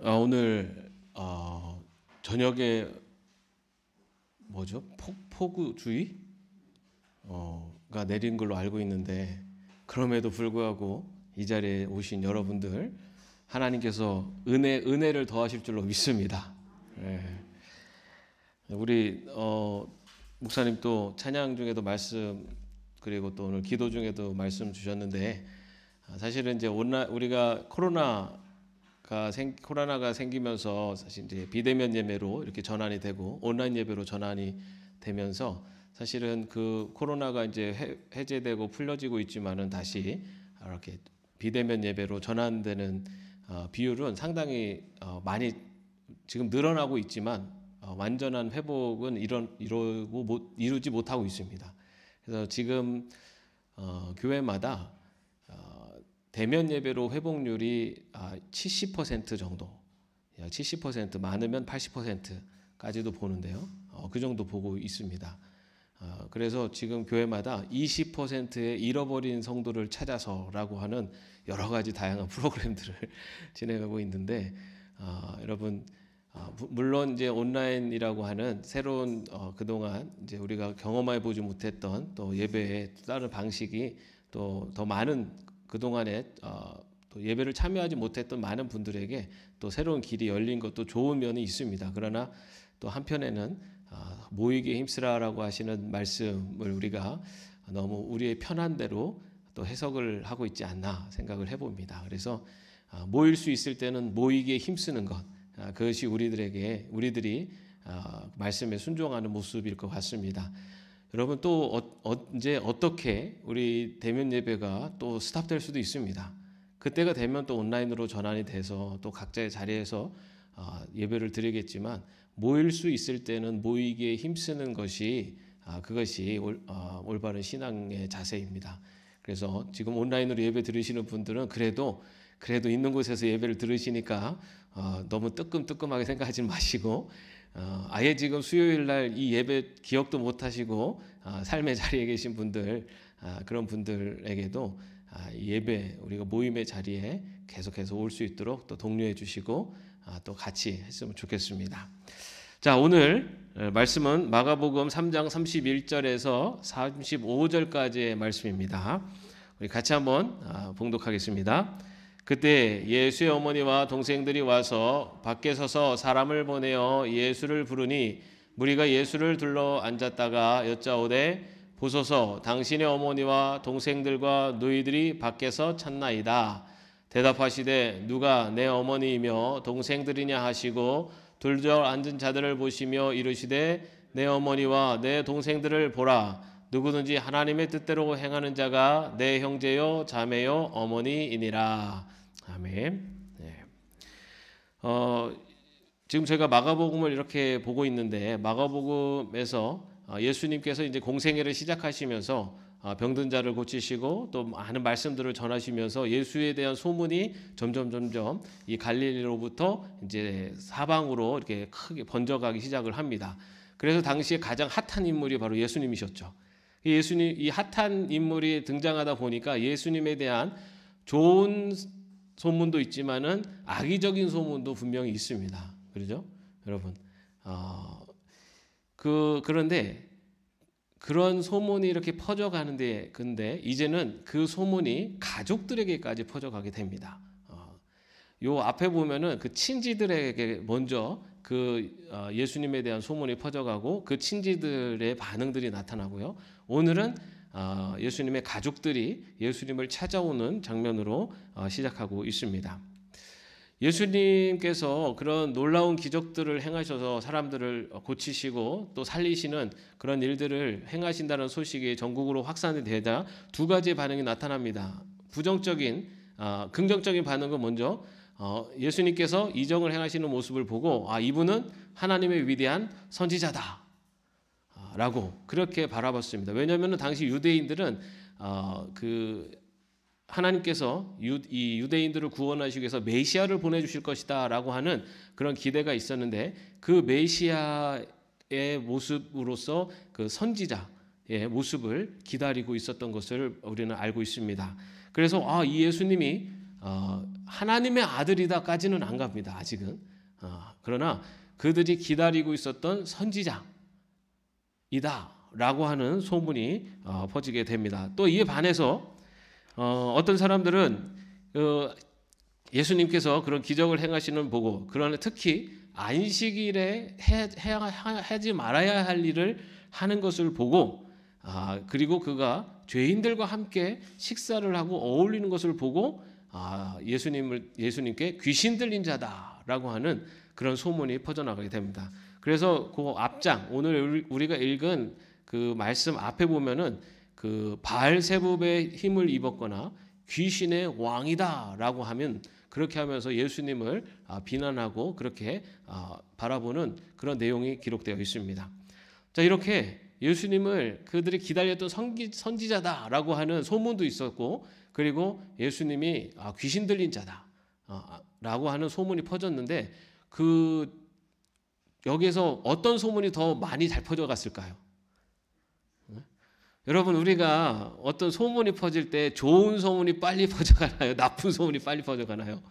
오늘 저녁에 뭐죠? 폭우주의가 내린 걸로 알고 있는데, 그럼에도 불구하고 이 자리에 오신 여러분들 하나님께서 은혜를 더하실 줄로 믿습니다. 우리 목사님 또 찬양 중에도 말씀, 그리고 또 오늘 기도 중에도 말씀 주셨는데, 사실은 이제 우리가 코로나가 생기면서 사실 이제 비대면 예배로 이렇게 전환이 되고 온라인 예배로 전환이 되면서, 사실은 그 코로나가 이제 해제되고 풀려지고 있지만은 다시 이렇게 비대면 예배로 전환되는 비율은 상당히 많이 지금 늘어나고 있지만 완전한 회복은 이루지 못하고 있습니다. 그래서 지금 교회마다 대면 예배로 회복률이 70% 정도, 70% 많으면 80%까지도 보는데요. 그 정도 보고 있습니다. 그래서 지금 교회마다 20%의 잃어버린 성도를 찾아서라고 하는 여러 가지 다양한 프로그램들을 진행하고 있는데, 여러분, 물론 이제 온라인이라고 하는 새로운 그동안 이제 우리가 경험해 보지 못했던 또 예배의 또 다른 방식이 또 더 많은 그동안에 또 예배를 참여하지 못했던 많은 분들에게 또 새로운 길이 열린 것도 좋은 면이 있습니다. 그러나 또 한편에는 모이기에 힘쓰라라고 하시는 말씀을 우리가 너무 우리의 편한 대로 또 해석을 하고 있지 않나 생각을 해봅니다. 그래서 모일 수 있을 때는 모이기에 힘쓰는 것, 그것이 우리들이 말씀에 순종하는 모습일 것 같습니다. 여러분, 또 언제 어떻게 우리 대면 예배가 또 스탑될 수도 있습니다. 그때가 되면 또 온라인으로 전환이 돼서 또 각자의 자리에서 예배를 드리겠지만, 모일 수 있을 때는 모이기에 힘쓰는 것이 그것이 올바른 신앙의 자세입니다. 그래서 지금 온라인으로 예배 들으시는 분들은 그래도 있는 곳에서 예배를 들으시니까 너무 뜨끔뜨끔하게 생각하지 마시고, 아예 지금 수요일 날 이 예배 기억도 못 하시고 삶의 자리에 계신 분들, 그런 분들에게도 예배, 우리가 모임의 자리에 계속해서 올 수 있도록 또 독려해 주시고 또 같이 했으면 좋겠습니다. 자, 오늘 말씀은 마가복음 3장 31절에서 35절까지의 말씀입니다. 우리 같이 한번 봉독하겠습니다. 그때 예수의 어머니와 동생들이 와서 밖에 서서 사람을 보내어 예수를 부르니, 무리가 예수를 둘러 앉았다가 여짜오되, 보소서, 당신의 어머니와 동생들과 너희들이 밖에서 찾나이다. 대답하시되, 누가 내 어머니이며 동생들이냐 하시고 둘러 앉은 자들을 보시며 이르시되, 내 어머니와 내 동생들을 보라. 누구든지 하나님의 뜻대로 행하는 자가 내 형제요 자매요 어머니이니라. 아멘. 네. 지금 저희가 마가복음을 이렇게 보고 있는데, 마가복음에서 예수님께서 이제 공생애를 시작하시면서 병든 자를 고치시고 또 많은 말씀들을 전하시면서 예수에 대한 소문이 점점 이 갈릴리로부터 이제 사방으로 이렇게 크게 번져가기 시작을 합니다. 그래서 당시에 가장 핫한 인물이 바로 예수님이셨죠. 이 핫한 인물이 등장하다 보니까 예수님에 대한 좋은 소문도 있지만은 악의적인 소문도 분명히 있습니다. 그렇죠, 여러분? 그런데 그런 소문이 이렇게 퍼져가는데, 근데 이제는 그 소문이 가족들에게까지 퍼져가게 됩니다. 요 앞에 보면은 그 친지들에게 먼저 예수님에 대한 소문이 퍼져가고 그 친지들의 반응들이 나타나고요. 오늘은 예수님의 가족들이 예수님을 찾아오는 장면으로 시작하고 있습니다. 예수님께서 그런 놀라운 기적들을 행하셔서 사람들을 고치시고 또 살리시는 그런 일들을 행하신다는 소식이 전국으로 확산이 되자 두 가지의 반응이 나타납니다. 긍정적인 반응은 먼저 예수님께서 이적을 행하시는 모습을 보고, 이분은 하나님의 위대한 선지자다 라고 그렇게 바라봤습니다. 왜냐하면 당시 유대인들은 하나님께서 이 유대인들을 구원하시기 위해서 메시아를 보내주실 것이다 라고 하는 그런 기대가 있었는데, 그 메시아의 모습으로서 그 선지자의 모습을 기다리고 있었던 것을 우리는 알고 있습니다. 그래서 이 예수님이 하나님의 아들이다까지는 안 갑니다. 아직은. 그러나 그들이 기다리고 있었던 선지자이다라고 하는 소문이 퍼지게 됩니다. 또 이에 반해서 어떤 사람들은 예수님께서 그런 기적을 행하시는 보고, 그러나 특히 안식일에 하지 말아야 할 일을 하는 것을 보고, 그리고 그가 죄인들과 함께 식사를 하고 어울리는 것을 보고 예수님께 귀신 들린 자다라고 하는 그런 소문이 퍼져나가게 됩니다. 그래서 그 앞장, 오늘 우리가 읽은 그 말씀 앞에 보면은 그 바알세붑의 힘을 입었거나 귀신의 왕이다라고 하면, 그렇게 하면서 예수님을 비난하고 그렇게 바라보는 그런 내용이 기록되어 있습니다. 자, 이렇게 예수님을 그들이 기다렸던 선지자다라고 하는 소문도 있었고, 그리고 예수님이 귀신 들린 자다라고 하는 소문이 퍼졌는데, 여기에서 어떤 소문이 더 많이 잘 퍼져갔을까요? 여러분, 우리가 어떤 소문이 퍼질 때 좋은 소문이 빨리 퍼져가나요? 나쁜 소문이 빨리 퍼져가나요?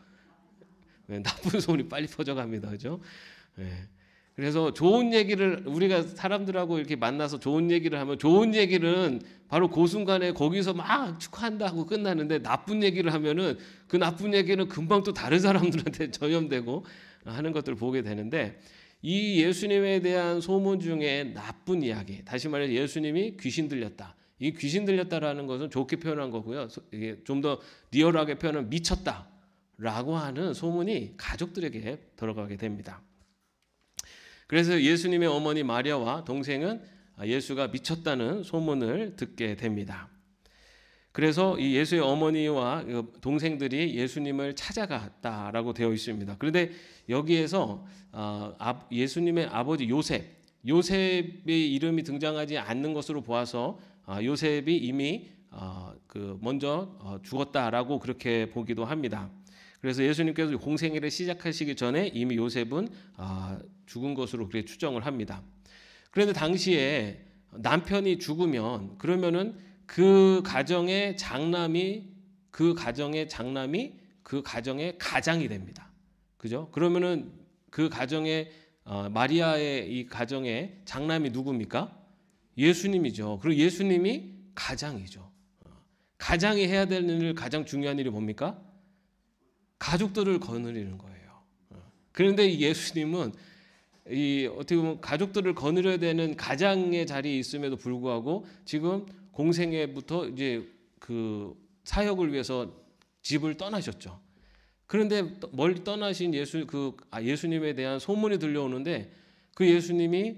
네, 나쁜 소문이 빨리 퍼져갑니다. 그죠? 네. 그래서 좋은 얘기를, 우리가 사람들하고 이렇게 만나서 좋은 얘기를 하면, 좋은 얘기는 바로 그 순간에 거기서 막 축하한다 하고 끝나는데, 나쁜 얘기를 하면은 그 나쁜 얘기는 금방 또 다른 사람들한테 전염되고 하는 것들을 보게 되는데, 이 예수님에 대한 소문 중에 나쁜 이야기, 다시 말해서 예수님이 귀신 들렸다. 이 귀신 들렸다라는 것은 좋게 표현한 거고요. 이게 좀 더 리얼하게 표현하면 미쳤다라고 하는 소문이 가족들에게 들어가게 됩니다. 그래서 예수님의 어머니 마리아와 동생은 예수가 미쳤다는 소문을 듣게 됩니다. 그래서 이 예수의 어머니와 동생들이 예수님을 찾아갔다라고 되어 있습니다. 그런데 여기에서 예수님의 아버지 요셉의 이름이 등장하지 않는 것으로 보아서 요셉이 이미 먼저 죽었다라고 그렇게 보기도 합니다. 그래서 예수님께서 공생애를 시작하시기 전에 이미 요셉은 죽은 것으로 그렇게 추정을 합니다. 그런데 당시에 남편이 죽으면, 그러면은 그 가정의 장남이 그 가정의 가장이 됩니다. 그죠? 그러면은 그 가정의 마리아의 이 가정의 장남이 누굽니까? 예수님이죠. 그리고 예수님이 가장이죠. 가장이 해야 되는 일, 가장 중요한 일이 뭡니까? 가족들을 거느리는 거예요. 그런데 예수님은 어떻게 보면 가족들을 거느려야 되는 가장의 자리에 있음에도 불구하고 지금 공생애부터 이제 그 사역을 위해서 집을 떠나셨죠. 그런데 멀리 떠나신 예수님에 대한 소문이 들려오는데, 그 예수님이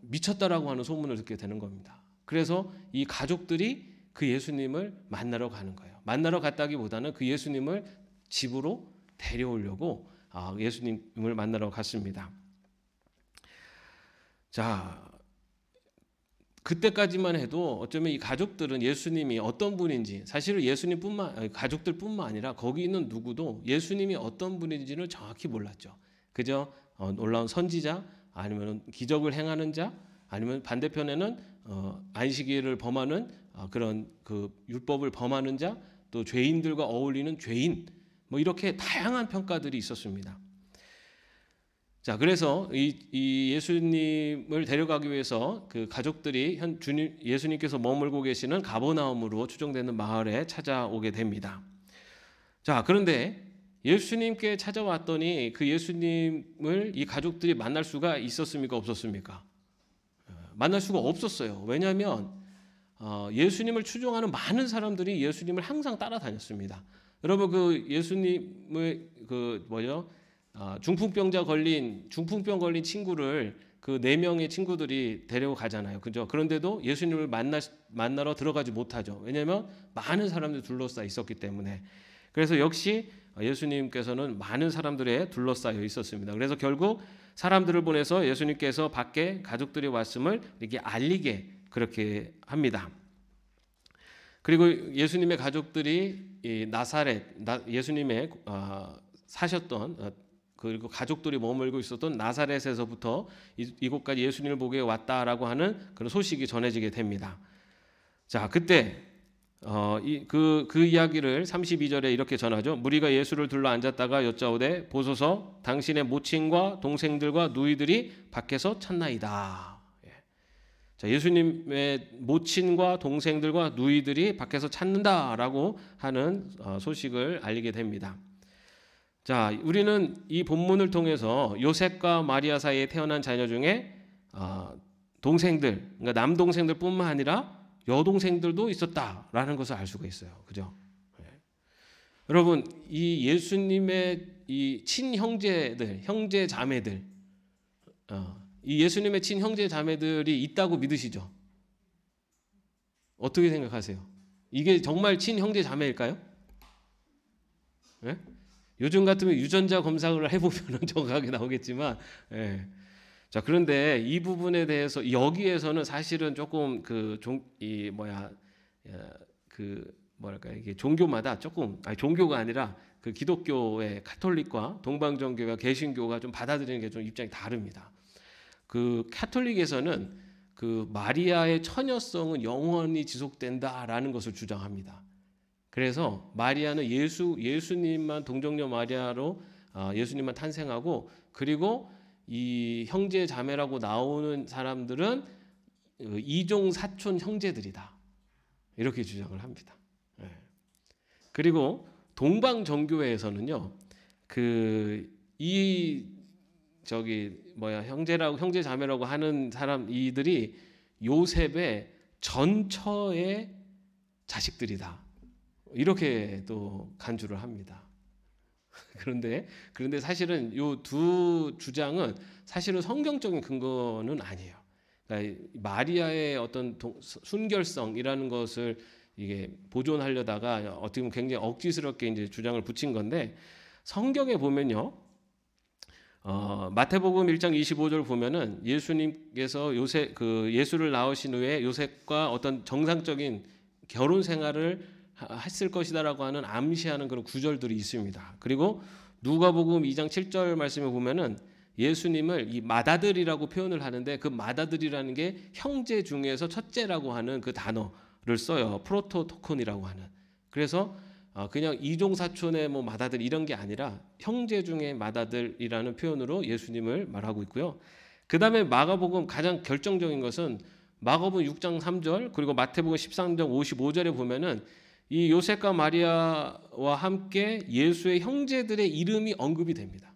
미쳤다라고 하는 소문을 듣게 되는 겁니다. 그래서 이 가족들이 그 예수님을 만나러 가는 거예요. 만나러 갔다기보다는 그 예수님을 집으로 데려오려고 예수님을 만나러 갔습니다. 자, 그때까지만 해도 어쩌면 이 가족들은 예수님이 어떤 분인지, 사실은 가족들뿐만 아니라 거기 있는 누구도 예수님이 어떤 분인지를 정확히 몰랐죠. 그저 놀라운 선지자, 아니면 기적을 행하는 자, 아니면 반대편에는 안식일을 범하는 그런 그 율법을 범하는 자, 또 죄인들과 어울리는 죄인, 뭐 이렇게 다양한 평가들이 있었습니다. 자, 그래서 이 예수님을 데려가기 위해서 그 가족들이 예수님께서 머물고 계시는 가버나움으로 추정되는 마을에 찾아오게 됩니다. 자, 그런데 예수님께 찾아왔더니 그 예수님을 이 가족들이 만날 수가 있었습니까? 없었습니까? 만날 수가 없었어요. 왜냐하면 예수님을 추종하는 많은 사람들이 예수님을 항상 따라다녔습니다. 여러분, 그 예수님의 중풍병 걸린 친구를 그 4명의 친구들이 데려가잖아요. 그죠? 그런데도 예수님을 만나러 들어가지 못하죠. 왜냐하면 많은 사람들이 둘러싸여 있었기 때문에. 그래서 역시 예수님께서는 많은 사람들에 둘러싸여 있었습니다. 그래서 결국 사람들을 보내서 예수님께서 밖에 가족들이 왔음을 이렇게 알리게 그렇게 합니다. 그리고 예수님의 가족들이 예수님의 사셨던, 그리고 가족들이 머물고 있었던 나사렛에서부터 이곳까지 예수님을 보게 왔다라고 하는 그런 소식이 전해지게 됩니다. 자, 그때 그 이야기를 32절에 이렇게 전하죠. 무리가 예수를 둘러 앉았다가 여짜오되 보소서 당신의 모친과 동생들과 누이들이 밖에서 찾나이다. 예. 자, 예수님의 모친과 동생들과 누이들이 밖에서 찾는다라고 하는 소식을 알리게 됩니다. 자, 우리는 이 본문을 통해서 요셉과 마리아 사이에 태어난 자녀 중에 동생들, 그러니까 남동생들뿐만 아니라 여동생들도 있었다라는 것을 알 수가 있어요. 그죠? 네. 여러분, 이 예수님의 이 친형제들, 형제 자매들, 이 예수님의 친형제 자매들이 있다고 믿으시죠? 어떻게 생각하세요? 이게 정말 친형제 자매일까요? 네? 요즘 같으면 유전자 검사를 해보면 정확하게 나오겠지만, 네. 자, 그런데 이 부분에 대해서 여기에서는 사실은 조금 이게 종교마다 조금, 종교가 아니라 그 기독교의 카톨릭과 동방정교가 개신교가 좀 받아들이는 게 좀 입장이 다릅니다. 그 카톨릭에서는 그 마리아의 처녀성은 영원히 지속된다라는 것을 주장합니다. 그래서 마리아는 예수님만 동정녀 마리아로 예수님만 탄생하고, 그리고 이 형제 자매라고 나오는 사람들은 이종 사촌 형제들이다, 이렇게 주장을 합니다. 네. 그리고 동방 정교회에서는요, 형제 자매라고 하는 사람 이들이 요셉의 전처의 자식들이다, 이렇게 또 간주를 합니다. 그런데 사실은 이 두 주장은 사실은 성경적인 근거는 아니에요. 그러니까 마리아의 어떤 순결성이라는 것을 이게 보존하려다가 어떻게 보면 굉장히 억지스럽게 이제 주장을 붙인 건데, 성경에 보면요, 마태복음 1장 25절 보면은 예수님께서 예수를 낳으신 후에 요셉과 어떤 정상적인 결혼 생활을 했을 것이다라고 하는 암시하는 그런 구절들이 있습니다. 그리고 누가복음 2장 7절 말씀에 보면은 예수님을 이 맏아들이라고 표현을 하는데, 그 맏아들이라는 게 형제 중에서 첫째라고 하는 그 단어를 써요. 프로토토콘이라고 하는. 그래서 그냥 이종사촌의 뭐 맏아들 이런 게 아니라 형제 중에 맏아들이라는 표현으로 예수님을 말하고 있고요. 그 다음에 마가복음 가장 결정적인 것은 마가복음 6장 3절 그리고 마태복음 13장 55절에 보면은 이 요셉과 마리아와 함께 예수의 형제들의 이름이 언급이 됩니다.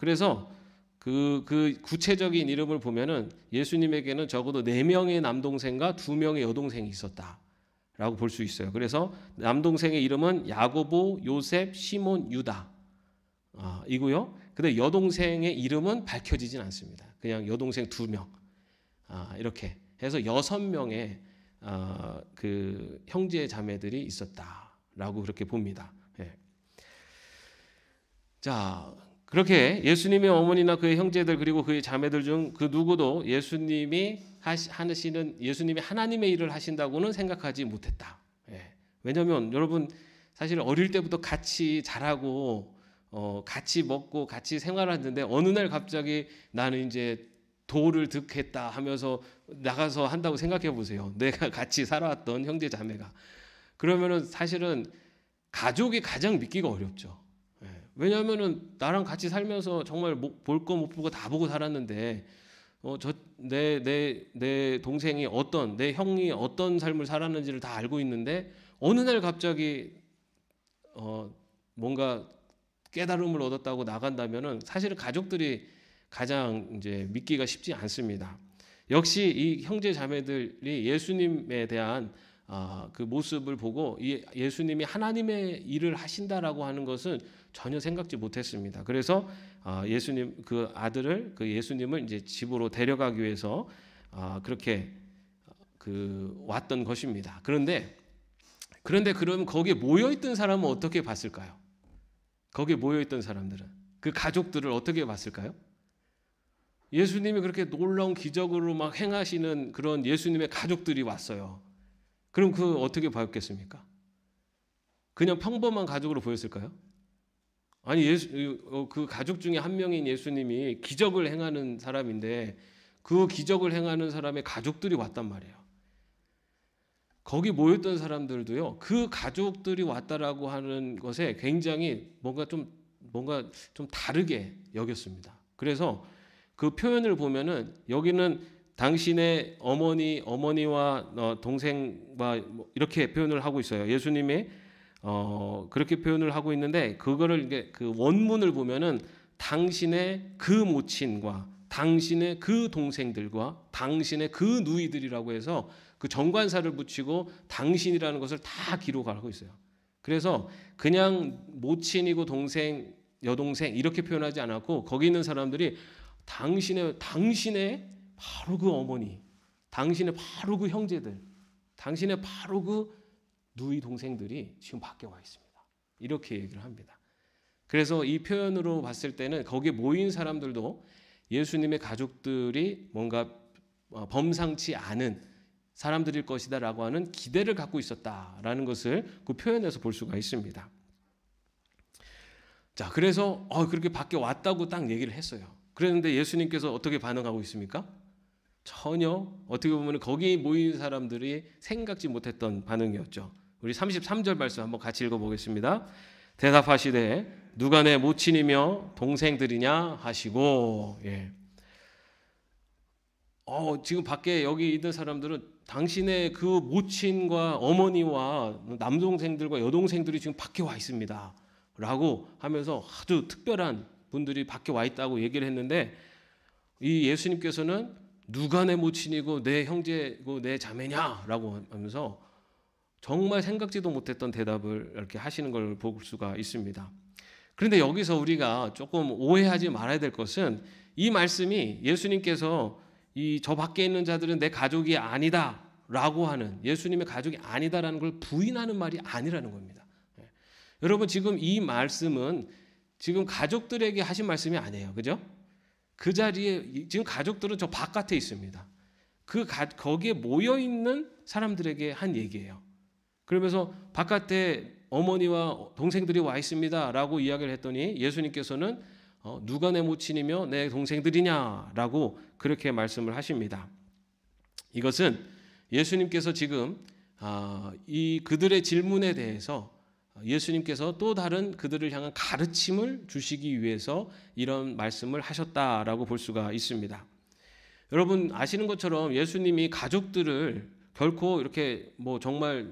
그래서 그 구체적인 이름을 보면은 예수님에게는 적어도 4명의 남동생과 2명의 여동생이 있었다라고 볼 수 있어요. 그래서 남동생의 이름은 야고보, 요셉, 시몬, 유다 이고요. 근데 여동생의 이름은 밝혀지진 않습니다. 그냥 여동생 2명 이렇게 해서 6명의 그 형제 자매들이 있었다라고 그렇게 봅니다. 예. 자, 그렇게 예수님의 어머니나 그의 형제들 그리고 그의 자매들 중 그 누구도 예수님이 하나님의 일을 하신다고는 생각하지 못했다. 예. 왜냐하면 여러분 사실 어릴 때부터 같이 자라고 같이 먹고 같이 생활하는데 어느 날 갑자기 나는 이제 도를 득했다 하면서 나가서 한다고 생각해 보세요. 내가 같이 살아왔던 형제 자매가. 그러면은 사실은 가족이 가장 믿기가 어렵죠. 왜냐하면은 나랑 같이 살면서 정말 볼 거 못 보고 다 보고 살았는데 내 동생이 내 형이 어떤 삶을 살았는지를 다 알고 있는데 어느 날 갑자기 뭔가 깨달음을 얻었다고 나간다면은 사실은 가족들이 가장 이제 믿기가 쉽지 않습니다. 역시 이 형제 자매들이 예수님에 대한 그 모습을 보고 예수님이 하나님의 일을 하신다라고 하는 것은 전혀 생각지 못했습니다. 그래서 예수님 그 아들을 예수님을 이제 집으로 데려가기 위해서 그렇게 왔던 것입니다. 그런데 그럼 거기에 모여 있던 사람은 어떻게 봤을까요? 거기에 모여 있던 사람들은 그 가족들을 어떻게 봤을까요? 예수님이 그렇게 놀라운 기적으로 막 행하시는 그런 예수님의 가족들이 왔어요. 그럼 어떻게 보였겠습니까? 그냥 평범한 가족으로 보였을까요? 아니 그 가족 중에 한 명인 예수님이 기적을 행하는 사람인데 그 기적을 행하는 사람의 가족들이 왔단 말이에요. 거기 모였던 사람들도요, 그 가족들이 왔다라고 하는 것에 굉장히 뭔가 좀 다르게 여겼습니다. 그래서 그 표현을 보면은 여기는 당신의 어머니와 동생과 이렇게 표현을 하고 있어요. 예수님이 그렇게 표현을 하고 있는데, 그거를 이게 그 원문을 보면은 당신의 그 모친과 당신의 그 동생들과 당신의 그 누이들이라고 해서 그 정관사를 붙이고 당신이라는 것을 다 기록하고 있어요. 그래서 그냥 모친이고 동생, 여동생 이렇게 표현하지 않았고, 거기 있는 사람들이 당신의 바로 그 어머니, 당신의 바로 그 형제들, 당신의 바로 그 누이 동생들이 지금 밖에 와 있습니다. 이렇게 얘기를 합니다. 그래서 이 표현으로 봤을 때는 거기에 모인 사람들도 예수님의 가족들이 뭔가 범상치 않은 사람들일 것이다라고 하는 기대를 갖고 있었다라는 것을 그 표현에서 볼 수가 있습니다. 자, 그래서 그렇게 밖에 왔다고 딱 얘기를 했어요. 그랬는데 예수님께서 어떻게 반응하고 있습니까? 전혀, 어떻게 보면 거기 모인 사람들이 생각지 못했던 반응이었죠. 우리 33절 말씀 한번 같이 읽어보겠습니다. 대답하시되 누가 내 모친이며 동생들이냐 하시고, 지금 밖에 여기 있는 사람들은 당신의 그 모친과 어머니와 남동생들과 여동생들이 지금 밖에 와 있습니다 라고 하면서 아주 특별한 분들이 밖에 와 있다고 얘기를 했는데, 이 예수님께서는 누가 내 모친이고 내 형제고 내 자매냐라고 하면서 정말 생각지도 못했던 대답을 이렇게 하시는 걸 볼 수가 있습니다. 그런데 여기서 우리가 조금 오해하지 말아야 될 것은, 이 말씀이 예수님께서 저 밖에 있는 자들은 내 가족이 아니다라고 하는, 예수님의 가족이 아니다라는 걸 부인하는 말이 아니라는 겁니다. 여러분, 지금 이 말씀은 지금 가족들에게 하신 말씀이 아니에요. 그죠? 그 자리에 지금 가족들은 저 바깥에 있습니다. 거기에 모여 있는 사람들에게 한 얘기예요. 그러면서 바깥에 어머니와 동생들이 와 있습니다라고 이야기를 했더니 예수님께서는 누가 내 모친이며 내 동생들이냐라고 그렇게 말씀을 하십니다. 이것은 예수님께서 지금 이 그들의 질문에 대해서 예수님께서 또 다른 그들을 향한 가르침을 주시기 위해서 이런 말씀을 하셨다라고 볼 수가 있습니다. 여러분 아시는 것처럼 예수님이 가족들을 결코 이렇게 정말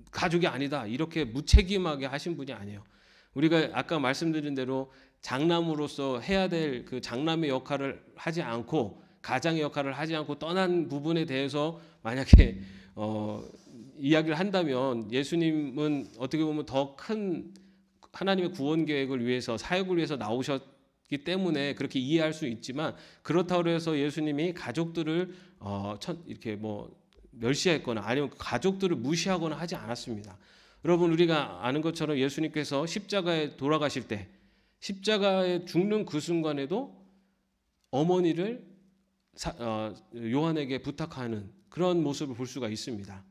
가족이 아니다 이렇게 무책임하게 하신 분이 아니에요. 우리가 아까 말씀드린 대로 장남으로서 해야 될 그 장남의 역할을 하지 않고, 가장의 역할을 하지 않고 떠난 부분에 대해서 만약에 이야기를 한다면, 예수님은 어떻게 보면 더 큰 하나님의 구원 계획을 위해서, 사역을 위해서 나오셨기 때문에 그렇게 이해할 수 있지만, 그렇다고 해서 예수님이 가족들을 이렇게 멸시했거나 아니면 가족들을 무시하거나 하지 않았습니다. 여러분 우리가 아는 것처럼 예수님께서 십자가에 돌아가실 때, 십자가에 죽는 그 순간에도 어머니를 요한에게 부탁하는 그런 모습을 볼 수가 있습니다.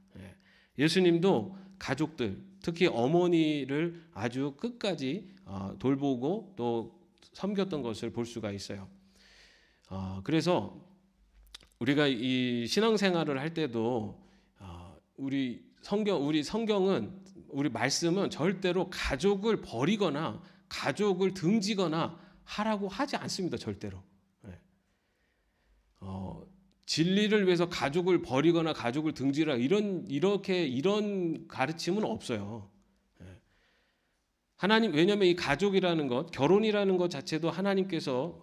예수님도 가족들, 특히 어머니를 아주 끝까지 돌보고 또 섬겼던 것을 볼 수가 있어요. 그래서 우리가 이 신앙생활을 할 때도 우리 성경은, 우리 말씀은 절대로 가족을 버리거나 가족을 등지거나 하라고 하지 않습니다. 절대로. 진리를 위해서 가족을 버리거나 가족을 등지라 이런 가르침은 없어요. 왜냐하면 이 가족이라는 것, 결혼이라는 것 자체도 하나님께서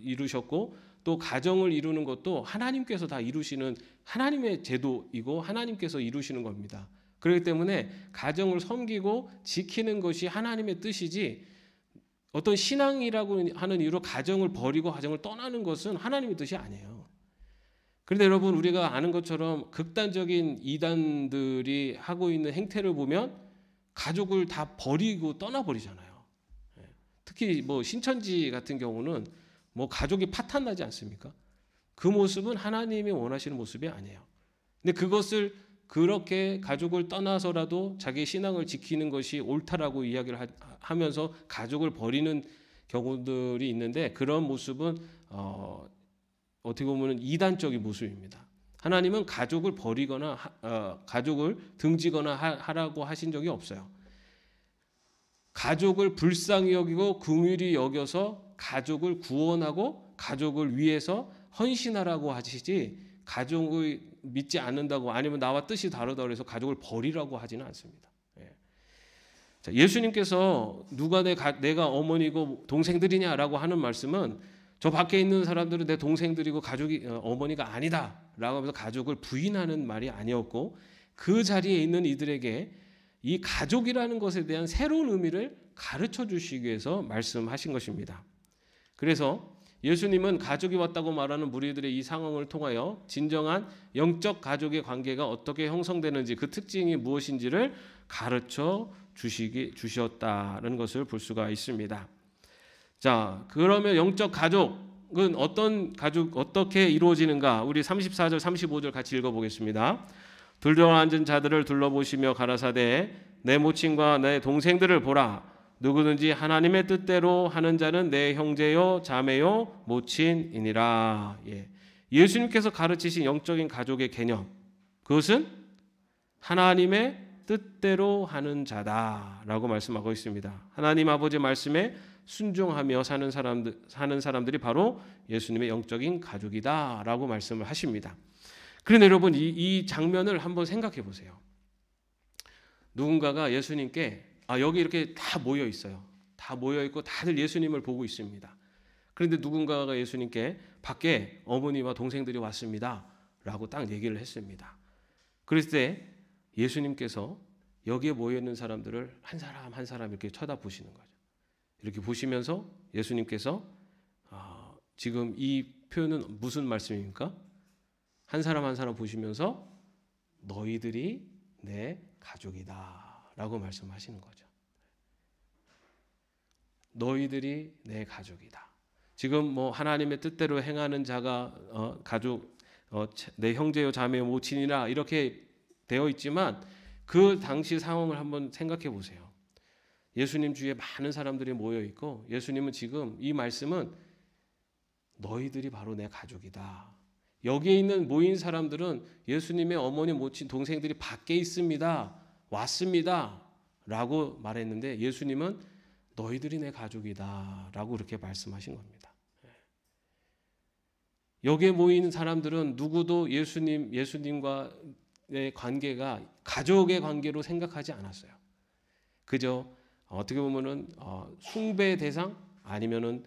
이루셨고, 또 가정을 이루는 것도 하나님께서 다 이루시는 하나님의 제도이고 하나님께서 이루시는 겁니다. 그렇기 때문에 가정을 섬기고 지키는 것이 하나님의 뜻이지, 어떤 신앙이라고 하는 이유로 가정을 버리고 가정을 떠나는 것은 하나님의 뜻이 아니에요. 그런데 여러분 우리가 아는 것처럼 극단적인 이단들이 하고 있는 행태를 보면 가족을 다 버리고 떠나버리잖아요. 특히 신천지 같은 경우는 가족이 파탄나지 않습니까? 그 모습은 하나님이 원하시는 모습이 아니에요. 근데 그것을 그렇게 가족을 떠나서라도 자기 신앙을 지키는 것이 옳다라고 이야기를 하면서 가족을 버리는 경우들이 있는데, 그런 모습은 어떻게 보면 이단적인 모습입니다. 하나님은 가족을 버리거나 가족을 등지거나 하라고 하신 적이 없어요. 가족을 불쌍히 여기고 긍휼히 여겨서 가족을 구원하고 가족을 위해서 헌신하라고 하시지, 가족을 믿지 않는다고 아니면 나와 뜻이 다르다고 해서 가족을 버리라고 하지는 않습니다. 자, 예수님께서 누가 내가 어머니고 동생들이냐라고 하는 말씀은 저 밖에 있는 사람들은 내 동생들이고 가족이 어머니가 아니다라고 하면서 가족을 부인하는 말이 아니었고, 그 자리에 있는 이들에게 이 가족이라는 것에 대한 새로운 의미를 가르쳐 주시기 위해서 말씀하신 것입니다. 그래서 예수님은 가족이 왔다고 말하는 무리들의 이 상황을 통하여 진정한 영적 가족의 관계가 어떻게 형성되는지, 그 특징이 무엇인지를 가르쳐 주셨다는 것을 볼 수가 있습니다. 자, 그러면 영적 가족은 어떻게 이루어지는가? 우리 34절, 35절 같이 읽어보겠습니다. 둘러앉은 자들을 둘러보시며 가라사대 내 모친과 내 동생들을 보라. 누구든지 하나님의 뜻대로 하는 자는 내 형제요 자매요 모친이니라. 예수님께서 가르치신 영적인 가족의 개념, 그것은 하나님의 뜻대로 하는 자다라고 말씀하고 있습니다. 하나님 아버지 말씀에 순종하며 사는 사람들이 바로 예수님의 영적인 가족이다라고 말씀을 하십니다. 그런데 여러분, 이 장면을 한번 생각해 보세요. 누군가가 예수님께 여기 이렇게 다 모여 있어요. 다 모여 있고 다들 예수님을 보고 있습니다. 그런데 누군가가 예수님께 밖에 어머니와 동생들이 왔습니다 라고 딱 얘기를 했습니다. 그랬을 때 예수님께서 여기에 모여 있는 사람들을 한 사람 한 사람 이렇게 쳐다보시는 거죠. 이렇게 보시면서 예수님께서 지금 이 표현은 무슨 말씀입니까? 한 사람 한 사람 보시면서 너희들이 내 가족이다 라고 말씀하시는 거죠. 너희들이 내 가족이다. 지금 뭐 하나님의 뜻대로 행하는 자가 가족, 내 형제요 자매요 모친이라 이렇게 되어 있지만, 그 당시 상황을 한번 생각해 보세요. 예수님 주위에 많은 사람들이 모여 있고, 예수님은 지금 이 말씀은 너희들이 바로 내 가족이다. 여기에 있는 모인 사람들은 예수님의 어머니, 모친, 동생들이 밖에 있습니다. 왔습니다. 라고 말했는데 예수님은 너희들이 내 가족이다. 라고 그렇게 말씀하신 겁니다. 여기에 모인 사람들은 누구도 예수님과의 관계가 가족의 관계로 생각하지 않았어요. 그저 어떻게 보면은 숭배 대상 아니면은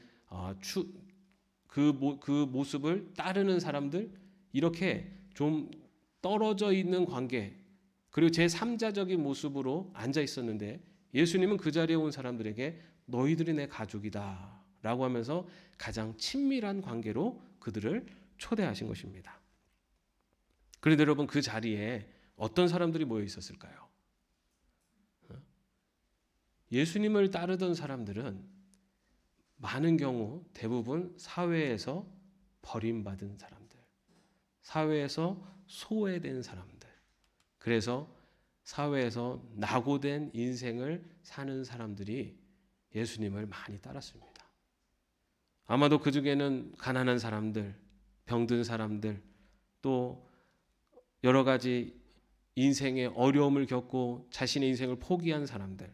그 모습을 따르는 사람들, 이렇게 좀 떨어져 있는 관계, 그리고 제3자적인 모습으로 앉아 있었는데, 예수님은 그 자리에 온 사람들에게 너희들이 내 가족이다 라고 하면서 가장 친밀한 관계로 그들을 초대하신 것입니다. 그런데 여러분, 그 자리에 어떤 사람들이 모여 있었을까요? 예수님을 따르던 사람들은 많은 경우 대부분 사회에서 버림받은 사람들, 사회에서 소외된 사람들, 그래서 사회에서 낙오된 인생을 사는 사람들이 예수님을 많이 따랐습니다. 아마도 그 중에는 가난한 사람들, 병든 사람들, 또 여러 가지 인생의 어려움을 겪고 자신의 인생을 포기한 사람들,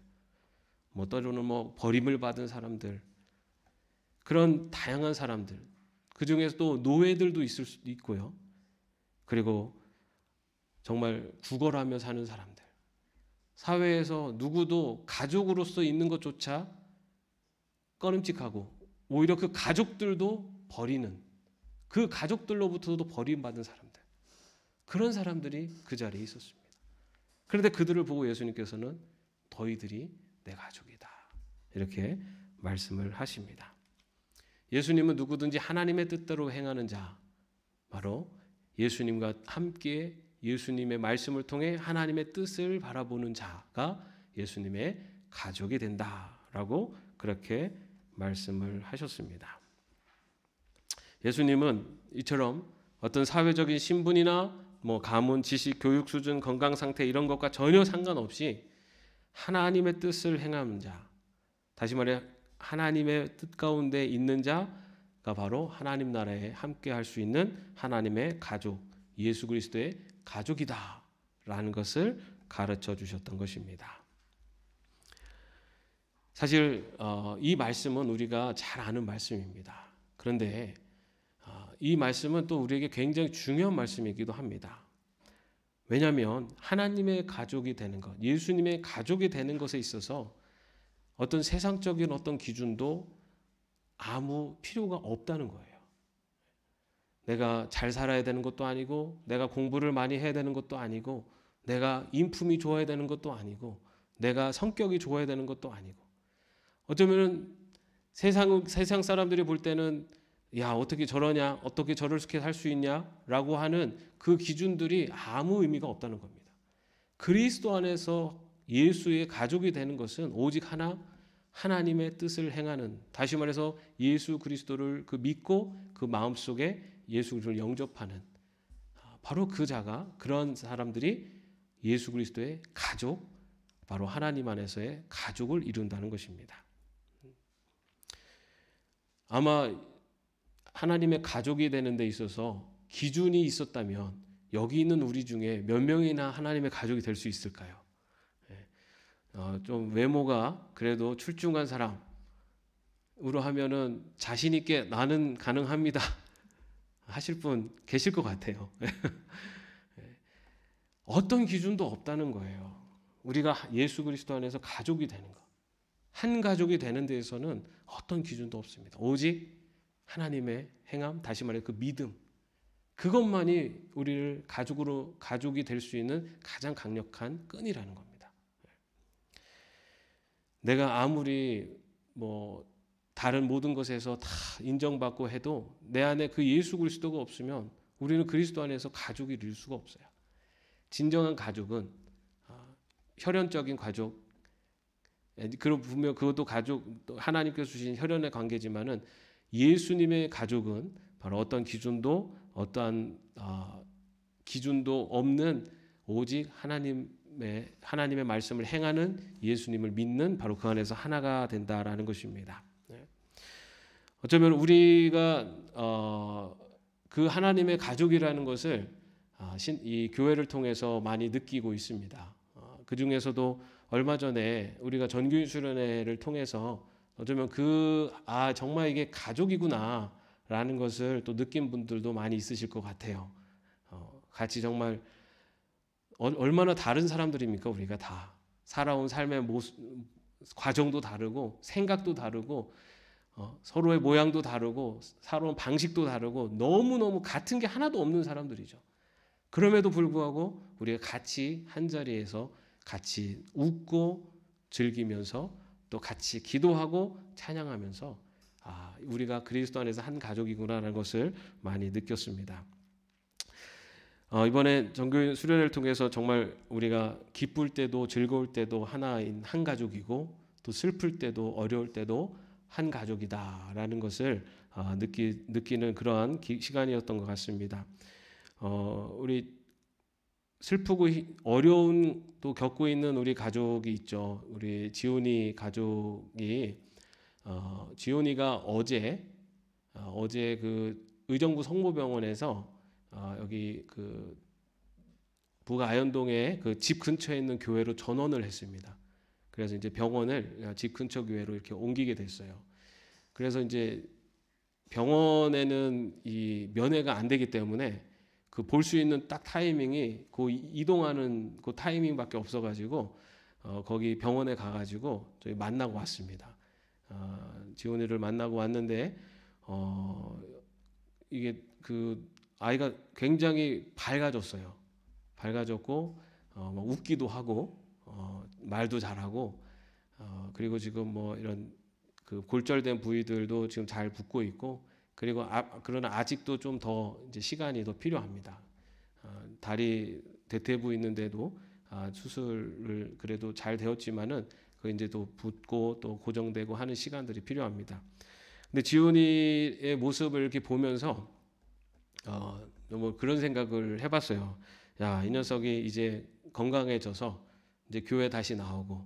때로는 버림을 받은 사람들, 그런 다양한 사람들, 그 중에서 또 노예들도 있을 수도 있고요. 그리고 정말 구걸하며 사는 사람들, 사회에서 누구도 가족으로서 있는 것조차 꺼림칙하고 오히려 그 가족들도 버리는, 그 가족들로부터도 버림받은 사람들, 그런 사람들이 그 자리에 있었습니다. 그런데 그들을 보고 예수님께서는 너희들이 내 가족이다 이렇게 말씀을 하십니다. 예수님은 누구든지 하나님의 뜻대로 행하는 자, 바로 예수님과 함께 예수님의 말씀을 통해 하나님의 뜻을 바라보는 자가 예수님의 가족이 된다라고 그렇게 말씀을 하셨습니다. 예수님은 이처럼 어떤 사회적인 신분이나 가문, 지식, 교육 수준, 건강 상태 이런 것과 전혀 상관없이 하나님의 뜻을 행하는 자, 다시 말해 하나님의 뜻 가운데 있는 자가 바로 하나님 나라에 함께 할 수 있는 하나님의 가족, 예수 그리스도의 가족이다라는 것을 가르쳐 주셨던 것입니다. 사실 이 말씀은 우리가 잘 아는 말씀입니다. 그런데 이 말씀은 또 우리에게 굉장히 중요한 말씀이기도 합니다. 왜냐하면 하나님의 가족이 되는 것, 예수님의 가족이 되는 것에 있어서 어떤 세상적인 어떤 기준도 아무 필요가 없다는 거예요. 내가 잘 살아야 되는 것도 아니고, 내가 공부를 많이 해야 되는 것도 아니고, 내가 인품이 좋아야 되는 것도 아니고, 내가 성격이 좋아야 되는 것도 아니고, 어쩌면 세상 사람들이 볼 때는 야, 어떻게 저러냐, 어떻게 저렇게 살 수 있냐라고 하는 그 기준들이 아무 의미가 없다는 겁니다. 그리스도 안에서 예수의 가족이 되는 것은 오직 하나, 하나님의 뜻을 행하는, 다시 말해서 예수 그리스도를 믿고 그 마음속에 예수 그리스도를 영접하는, 바로 그 자가, 그런 사람들이 예수 그리스도의 가족, 바로 하나님 안에서의 가족을 이룬다는 것입니다. 아마 하나님의 가족이 되는 데 있어서 기준이 있었다면 여기 있는 우리 중에 몇 명이나 하나님의 가족이 될 수 있을까요? 좀 외모가 그래도 출중한 사람으로 하면은 자신 있게 나는 가능합니다 하실 분 계실 것 같아요. 어떤 기준도 없다는 거예요. 우리가 예수 그리스도 안에서 가족이 되는 것, 한 가족이 되는 데에서는 어떤 기준도 없습니다. 오직 하나님의 행함, 다시 말해 그 믿음, 그것만이 우리를 가족이 될 수 있는 가장 강력한 끈이라는 겁니다. 내가 아무리 다른 모든 것에서 다 인정받고 해도 내 안에 그 예수 그리스도가 없으면 우리는 그리스도 안에서 가족이 이룰 수가 없어요. 진정한 가족은 혈연적인 가족, 그럼 분명 그것도 가족, 하나님께서 주신 혈연의 관계지만은 예수님의 가족은 바로 어떤 기준도 어떠한 기준도 없는 오직 하나님의 말씀을 행하는 예수님을 믿는 바로 그 안에서 하나가 된다라는 것입니다. 어쩌면 우리가 그 하나님의 가족이라는 것을 이 교회를 통해서 많이 느끼고 있습니다. 그 중에서도 얼마 전에 우리가 전교인 수련회를 통해서 어쩌면 정말 이게 가족이구나라는 것을 또 느낀 분들도 많이 있으실 것 같아요. 같이 정말 얼마나 다른 사람들입니까? 우리가 다 살아온 삶의 과정도 다르고 생각도 다르고 서로의 모양도 다르고 살아온 방식도 다르고 너무너무 같은 게 하나도 없는 사람들이죠. 그럼에도 불구하고 우리가 같이 한자리에서 같이 웃고 즐기면서 또 같이 기도하고 찬양하면서 우리가 그리스도 안에서 한 가족이구나라는 것을 많이 느꼈습니다. 이번에 정교인 수련회를 통해서 정말 우리가 기쁠 때도 즐거울 때도 하나인 한 가족이고 또 슬플 때도 어려울 때도 한 가족이다라는 것을 느끼는 그러한 시간이었던 것 같습니다. 우리 슬프고 어려운 또 겪고 있는 우리 가족이 있죠. 우리 지훈이 가족이 지훈이가 어제 그 의정부 성모병원에서 여기 그 부가 아현동에 그 집 근처에 있는 교회로 전원을 했습니다. 그래서 이제 병원을 집 근처 교회로 이렇게 옮기게 됐어요. 그래서 이제 병원에는 이 면회가 안 되기 때문에 그 볼 수 있는 딱 타이밍이 그 이동하는 그 타이밍밖에 없어가지고 거기 병원에 가가지고 저희 만나고 왔습니다. 지훈이를 만나고 왔는데 이게 그 아이가 굉장히 밝아졌어요. 밝아졌고 막 웃기도 하고 말도 잘하고 그리고 지금 이런 그 골절된 부위들도 지금 잘 붓고 있고 그리고 그러나 아직도 좀 더 이제 시간이 더 필요합니다. 다리 대퇴부 있는데도 수술을 그래도 잘 되었지만은 그 이제 또 붓고 또 고정되고 하는 시간들이 필요합니다. 근데 지훈이의 모습을 이렇게 보면서 너무 그런 생각을 해봤어요. 야, 이 녀석이 이제 건강해져서 이제 교회 다시 나오고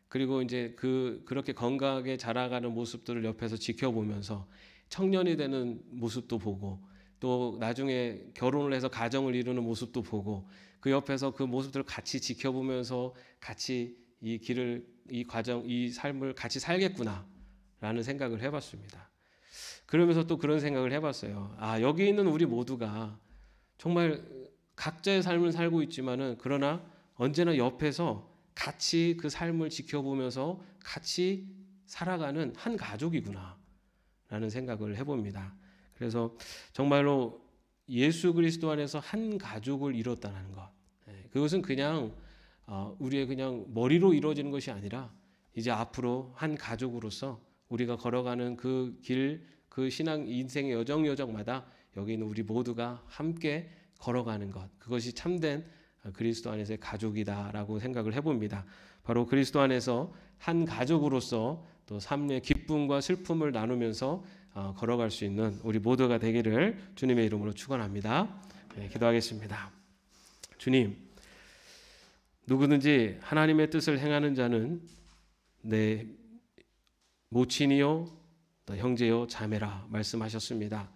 그리고 이제 그렇게 건강하게 자라가는 모습들을 옆에서 지켜보면서 청년이 되는 모습도 보고 또 나중에 결혼을 해서 가정을 이루는 모습도 보고 그 옆에서 그 모습들을 같이 지켜보면서 같이 이 길을, 이 과정, 이 삶을 같이 살겠구나라는 생각을 해봤습니다. 그러면서 또 그런 생각을 해봤어요. 아, 여기 있는 우리 모두가 정말 각자의 삶을 살고 있지만은 그러나 언제나 옆에서 같이 그 삶을 지켜보면서 같이 살아가는 한 가족이구나 라는 생각을 해봅니다. 그래서 정말로 예수 그리스도 안에서 한 가족을 이뤘다는 것, 그것은 그냥 우리의 그냥 머리로 이루어지는 것이 아니라 이제 앞으로 한 가족으로서 우리가 걸어가는 그 길, 그 신앙 인생의 여정마다 여기 있는 우리 모두가 함께 걸어가는 것, 그것이 참된 그리스도 안에서의 가족이다라고 생각을 해봅니다. 바로 그리스도 안에서 한 가족으로서 또 삶의 기쁨과 슬픔을 나누면서 걸어갈 수 있는 우리 모두가 되기를 주님의 이름으로 축원합니다. 네, 기도하겠습니다. 주님, 누구든지 하나님의 뜻을 행하는 자는 내 모친이요 또 형제요 자매라 말씀하셨습니다.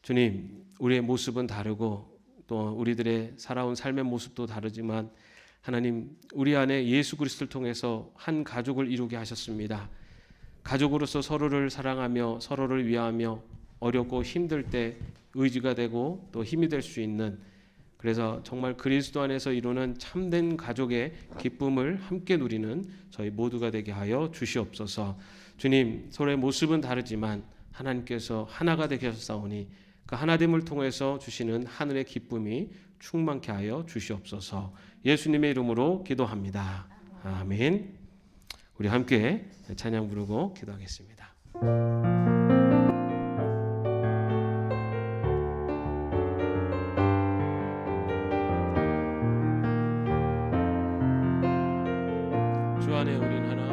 주님, 우리의 모습은 다르고 또 우리들의 살아온 삶의 모습도 다르지만 하나님, 우리 안에 예수 그리스도를 통해서 한 가족을 이루게 하셨습니다. 가족으로서 서로를 사랑하며 서로를 위하며 어렵고 힘들 때 의지가 되고 또 힘이 될 수 있는, 그래서 정말 그리스도 안에서 이루는 참된 가족의 기쁨을 함께 누리는 저희 모두가 되게 하여 주시옵소서. 주님, 서로의 모습은 다르지만 하나님께서 하나가 되게 하셨사오니 그 하나됨을 통해서 주시는 하늘의 기쁨이 충만케 하여 주시옵소서. 예수님의 이름으로 기도합니다. 아멘. 우리 함께 찬양 부르고 기도하겠습니다. 주 안에 우린 하나,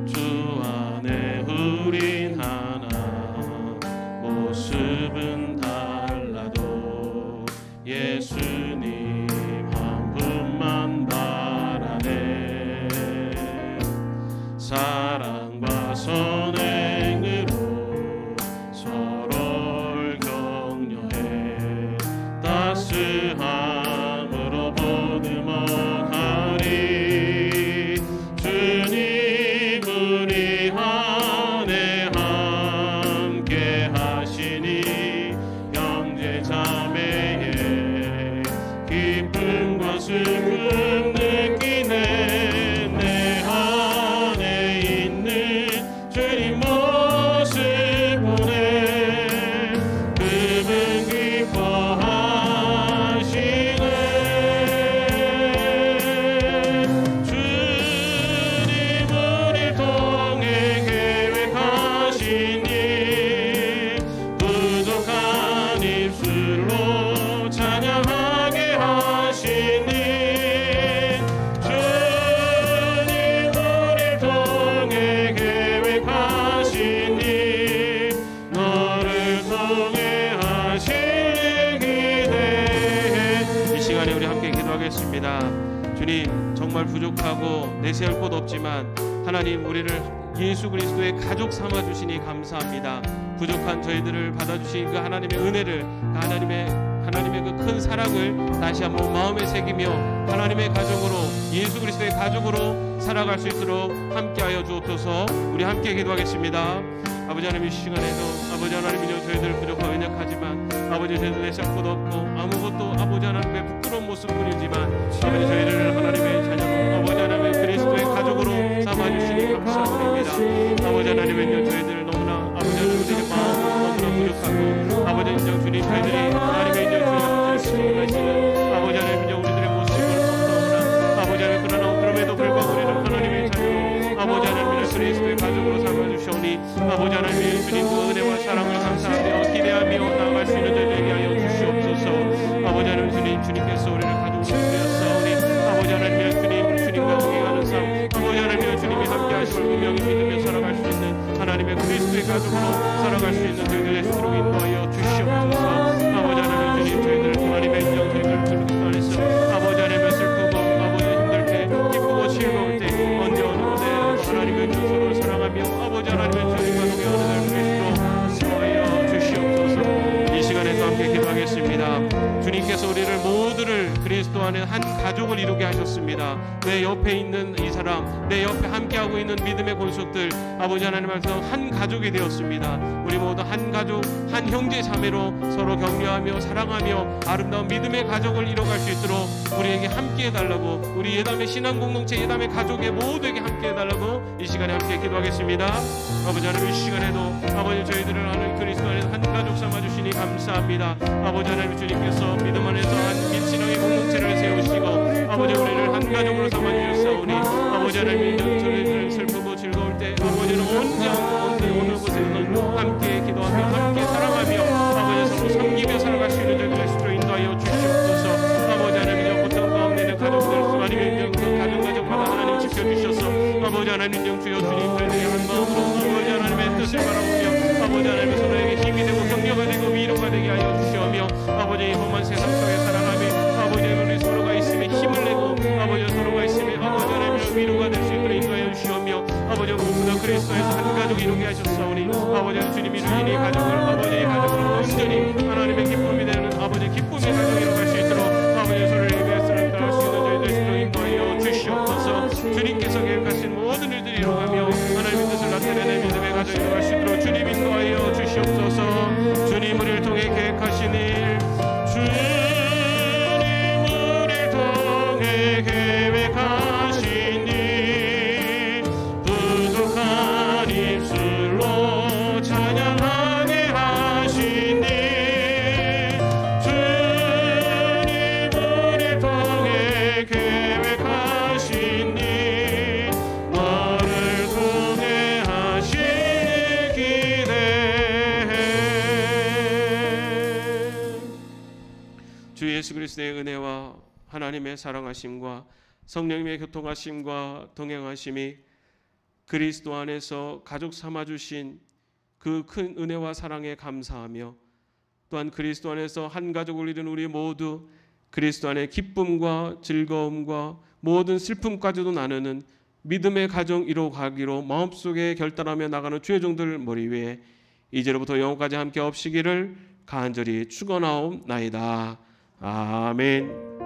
주 안에 우린 하나, 모습은 달라도 예수님 한 분만 바라네. 사랑과 선행으로 서로를 격려해 따스함으로 보듬어가리. 주님 우리 안에 함께 하시니 형제 자매의 기쁨과 슬픔 느끼네. 내 안에 있는 주님 모습 보네. 그분 기뻐하시네. 주님 우리 통해 계획하시니 부족한 입술로 찬양하게 하시니. 주님 우리 통해 계획하시니 너를 통해 하시길 기대해. 이 시간에 우리 함께 기도하겠습니다. 주님, 정말 부족하고 내세울 곳 없지만 하나님, 우리를 예수 그리스도의 가족 삼아 주시니 감사합니다. 부족한 저희들을 받아주신 그 하나님의 은혜를, 그 하나님의 그 큰 사랑을 다시 한번 마음에 새기며 하나님의 가족으로, 예수 그리스도의 가족으로 살아갈 수 있도록 함께하여 주옵소서. 우리 함께 기도하겠습니다. 아버지 하나님, 이 시간에도 아버지 하나님이여 저희들 부족하고 연약하지만 아버지 저희들 내실 것 없고 아무것도 아버지 하나님의 부끄러운 모습뿐이지만 아버지 저희를 하나님의 자녀, 아버지 하나님의 그리스도의 가족으로 삼아주시니 감사드립니다. 아버지 하나님은요, 저희들 너무나 아버지 하나님 우리의 마음 너무나 부족하고 아버지 인정 주님, 저희들이 하나님의 인정 주님 하시는 아버지 하나님은요 우리들의 모습을 너무나 아버지 하나님, 그럼에도 불구하고 우리는 하나님의 자녀로 아버지 하나님의 그리스도의 가족으로 삼아주시오니 아버지 하나님의 주님 그 은혜와 사랑을 감사하며 기대하며 나아갈 수 있는 저희들에게 하여 주시옵소서. 아버지 하나님, 주님께서 우리를 가족으로 부르셨사오니 아버지 하나님의 주님과 동행하는 삶, 아버지 하나님의 주님이 함께 하심을 분명히 믿으며 살아갈 수 있는 하나님의 그리스도의 가족으로 살아갈 수 있는 저희들의 스스로 인도하여 주시옵소서. 아버지 하나님, 주님 저희들 하나님의 인정 저희들 주님 안에서 아버지 하나님의 슬프고 아버지 힘들 때 기쁘고 즐거울 때 언제 어느 곳에 하나님의 주소를 사랑하며 아버지 하나님의 주님과 동행하는 날 되시도록 그리스도 안에 한 가족을 이루게 하셨습니다. 내 옆에 있는 이 사람, 내 옆에 함께하고 있는 믿음의 권속들, 아버지 하나님 앞에서 한 가족이 되었습니다. 우리 모두 한 가족, 한 형제 자매로 서로 격려하며 사랑하며 아름다운 믿음의 가족을 이뤄갈 수 있도록 우리에게 함께 해달라고, 우리 예담의 신앙 공동체, 예담의 가족의 모두에게 함께 해달라고 이 시간에 함께 기도하겠습니다. 아버지 하나님, 이 시간에도 아버지 저희들을 하는 그리스도 안에서 한 가족 삼아주시니 감사합니다. 아버지 하나님, 주님께서 믿음 안에서 한 신앙의 공동체를 세우시고 아버지 우리를 한 가족으로 삼아주셨사오니 아버지 하나님, 저희들 슬프고 즐거울 때 아버지는 어느 곳에서도 함께 기도하며 함께 사랑하며 아버지 서로 섬기며 살아갈 수 있는 저희들의 스스로 인도하여 주시옵소서. 아버지 하나님, 고통 가운데 있는 가족들 아니면 그 가정마다 하나님 지켜주셔서 아버지 하나님 주여 주님 저희들이 한 마음으로 아버지 하나님의 뜻을 바라보며 아버지 하나님 서로에게 힘이 되고 격려가 되고 위로가 되게 하여 주시오며 아버지 험한 세상 속에 살아가며 아버지 우리 서로가 있음에 힘을 내고 아버지 서로가 있음에 아버지 하나님 위로가 될 수 있도록 인도하여 주시오며 아버지 무엇보다 그리스도에서 한 가족 이루게 하셨사오니 아버지 주님이 이루니 가족을 아버지의 가족으로 온전히 하나님의 기쁨이 되는 아버지 기쁨의 가족으로 갈 수 있도록 아버지 서로를 위해서는 따를 수 있는 저희들 스스로 인도하여 주시옵소서. 주님께서 계획하신 모든 일들을 이루어가며 하나님의 뜻을 나타내는 믿음의 가족으로 갈 수 있도록 주님 인도하여 주시옵소서. 주님 우리를 통해 계획하신 일, 주님 우리를 통해 계획하신 일, 부족한 입술로 찬양하게 하신 일, 주님 우리를 통해 계획하신 일, 너를 통해 하신 일 기대해. 주 예수 그리스도의 은혜와 하나님의 사랑하심과 성령님의 교통하심과 동행하심이 그리스도 안에서 가족 삼아주신 그 큰 은혜와 사랑에 감사하며 또한 그리스도 안에서 한 가족을 이룬 우리 모두 그리스도 안에 기쁨과 즐거움과 모든 슬픔까지도 나누는 믿음의 가정 이루어가기로 마음속에 결단하며 나가는 주의 종들 머리 위에 이제로부터 영원까지 함께 없시기를 간절히 축원하옵나이다. 아멘.